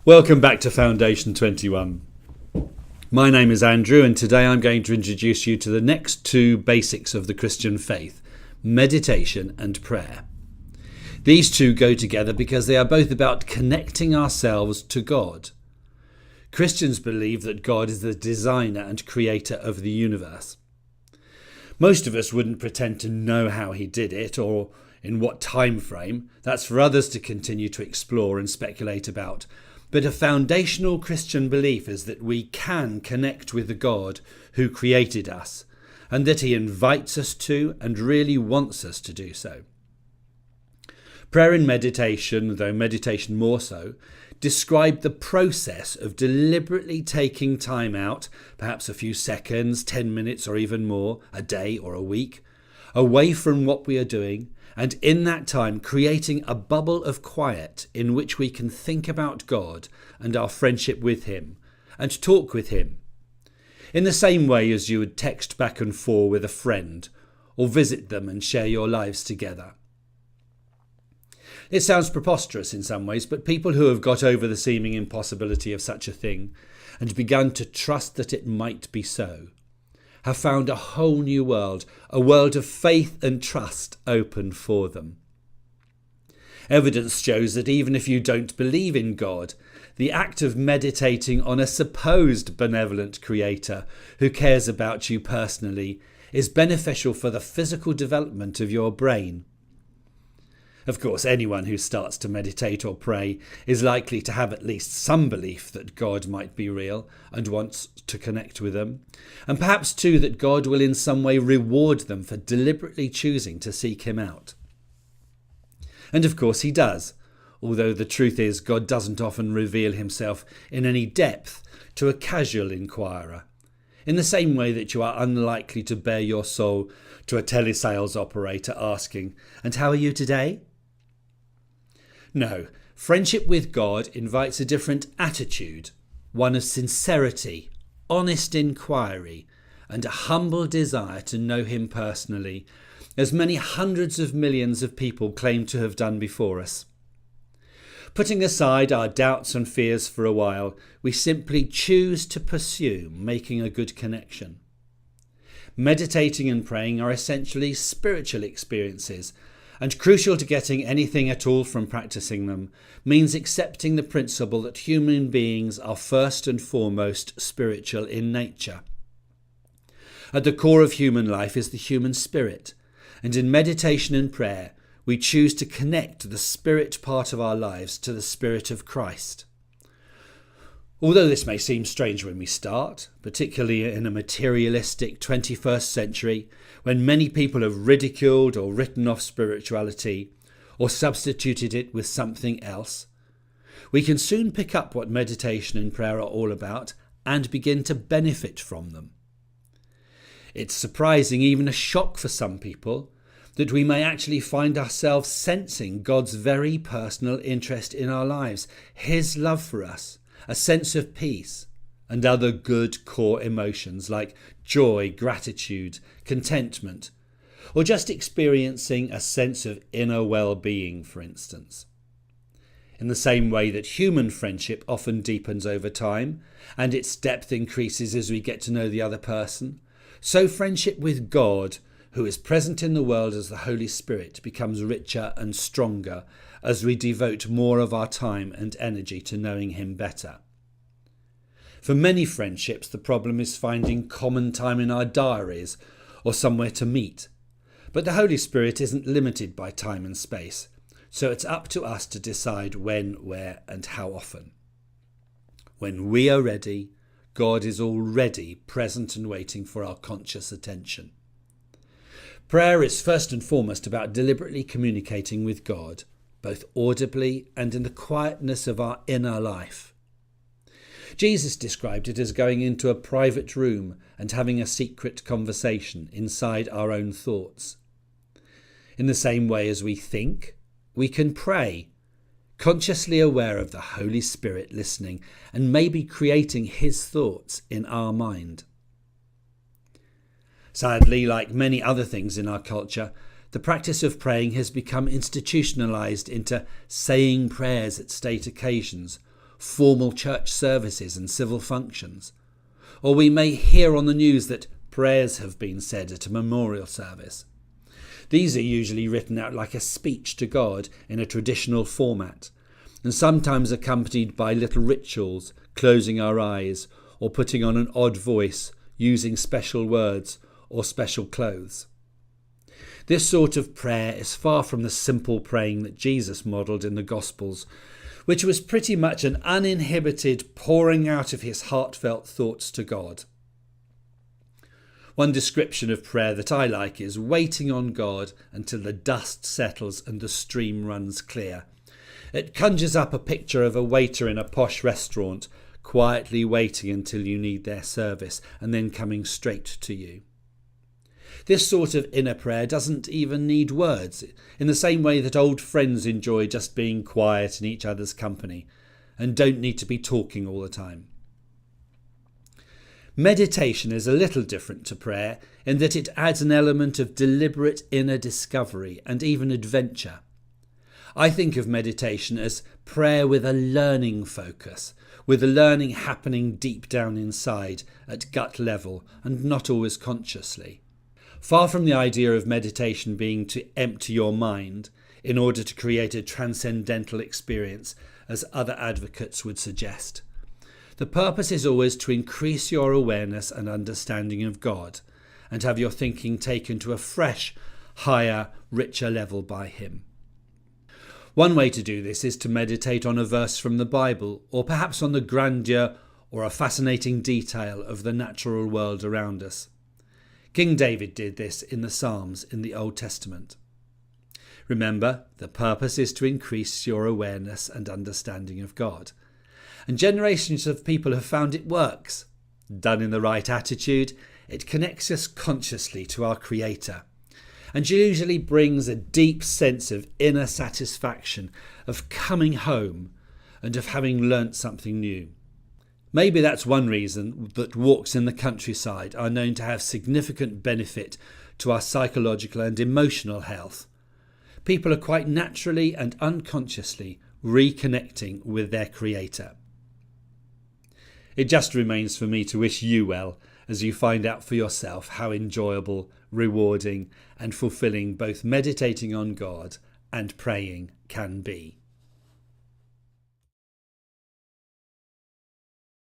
Welcome back to Foundation 21. My name is Andrew, and today I'm going to introduce you to the next two basics of the Christian faith: meditation and prayer. These two go together because they are both about connecting ourselves to God. Christians believe that God is the designer and creator of the universe. Most of us wouldn't pretend to know how he did it or in what time frame. That's for others to continue to explore and speculate about. But a foundational Christian belief is that we can connect with the God who created us, and that he invites us to and really wants us to do so. Prayer and meditation, though meditation more so, describe the process of deliberately taking time out, perhaps a few seconds, 10 minutes or even more, a day or a week, away from what we are doing, and in that time creating a bubble of quiet in which we can think about God and our friendship with him, and talk with him, in the same way as you would text back and forth with a friend, or visit them and share your lives together. It sounds preposterous in some ways, but people who have got over the seeming impossibility of such a thing and begun to trust that it might be so, have found a whole new world, a world of faith and trust open for them. Evidence shows that even if you don't believe in God, the act of meditating on a supposed benevolent creator who cares about you personally is beneficial for the physical development of your brain. Of course, anyone who starts to meditate or pray is likely to have at least some belief that God might be real and wants to connect with them, and perhaps too that God will in some way reward them for deliberately choosing to seek him out. And of course he does, although the truth is God doesn't often reveal himself in any depth to a casual inquirer, in the same way that you are unlikely to bare your soul to a telesales operator asking, "And how are you today?" No, friendship with God invites a different attitude, one of sincerity, honest inquiry, and a humble desire to know him personally, as many hundreds of millions of people claim to have done before us. Putting aside our doubts and fears for a while, we simply choose to pursue making a good connection. Meditating and praying are essentially spiritual experiences, and crucial to getting anything at all from practicing them means accepting the principle that human beings are first and foremost spiritual in nature. At the core of human life is the human spirit, and in meditation and prayer we choose to connect the spirit part of our lives to the Spirit of Christ. Although this may seem strange when we start, particularly in a materialistic 21st century, when many people have ridiculed or written off spirituality, or substituted it with something else, we can soon pick up what meditation and prayer are all about and begin to benefit from them. It's surprising, even a shock for some people, that we may actually find ourselves sensing God's very personal interest in our lives, his love for us, a sense of peace, and other good core emotions like joy, gratitude, contentment, or just experiencing a sense of inner well-being, for instance. In the same way that human friendship often deepens over time, and its depth increases as we get to know the other person, so friendship with God, who is present in the world as the Holy Spirit, becomes richer and stronger as we devote more of our time and energy to knowing him better. For many friendships, the problem is finding common time in our diaries or somewhere to meet. But the Holy Spirit isn't limited by time and space, so it's up to us to decide when, where, and how often. When we are ready, God is already present and waiting for our conscious attention. Prayer is first and foremost about deliberately communicating with God, both audibly and in the quietness of our inner life. Jesus described it as going into a private room and having a secret conversation inside our own thoughts. In the same way as we think, we can pray, consciously aware of the Holy Spirit listening and maybe creating his thoughts in our mind. Sadly, like many other things in our culture, the practice of praying has become institutionalized into saying prayers at state occasions, formal church services and civil functions. Or we may hear on the news that prayers have been said at a memorial service. These are usually written out like a speech to God in a traditional format, and sometimes accompanied by little rituals, closing our eyes, or putting on an odd voice, using special words or special clothes. This sort of prayer is far from the simple praying that Jesus modelled in the Gospels, which was pretty much an uninhibited pouring out of his heartfelt thoughts to God. One description of prayer that I like is waiting on God until the dust settles and the stream runs clear. It conjures up a picture of a waiter in a posh restaurant, quietly waiting until you need their service and then coming straight to you. This sort of inner prayer doesn't even need words, in the same way that old friends enjoy just being quiet in each other's company and don't need to be talking all the time. Meditation is a little different to prayer in that it adds an element of deliberate inner discovery and even adventure. I think of meditation as prayer with a learning focus, with the learning happening deep down inside, at gut level, and not always consciously. Far from the idea of meditation being to empty your mind in order to create a transcendental experience, as other advocates would suggest. The purpose is always to increase your awareness and understanding of God, and have your thinking taken to a fresh, higher, richer level by Him. One way to do this is to meditate on a verse from the Bible, or perhaps on the grandeur or a fascinating detail of the natural world around us. King David did this in the Psalms in the Old Testament. Remember, the purpose is to increase your awareness and understanding of God. And generations of people have found it works. Done in the right attitude, it connects us consciously to our Creator, and usually brings a deep sense of inner satisfaction, of coming home, and of having learnt something new. Maybe that's one reason that walks in the countryside are known to have significant benefit to our psychological and emotional health. People are quite naturally and unconsciously reconnecting with their Creator. It just remains for me to wish you well as you find out for yourself how enjoyable, rewarding and fulfilling both meditating on God and praying can be.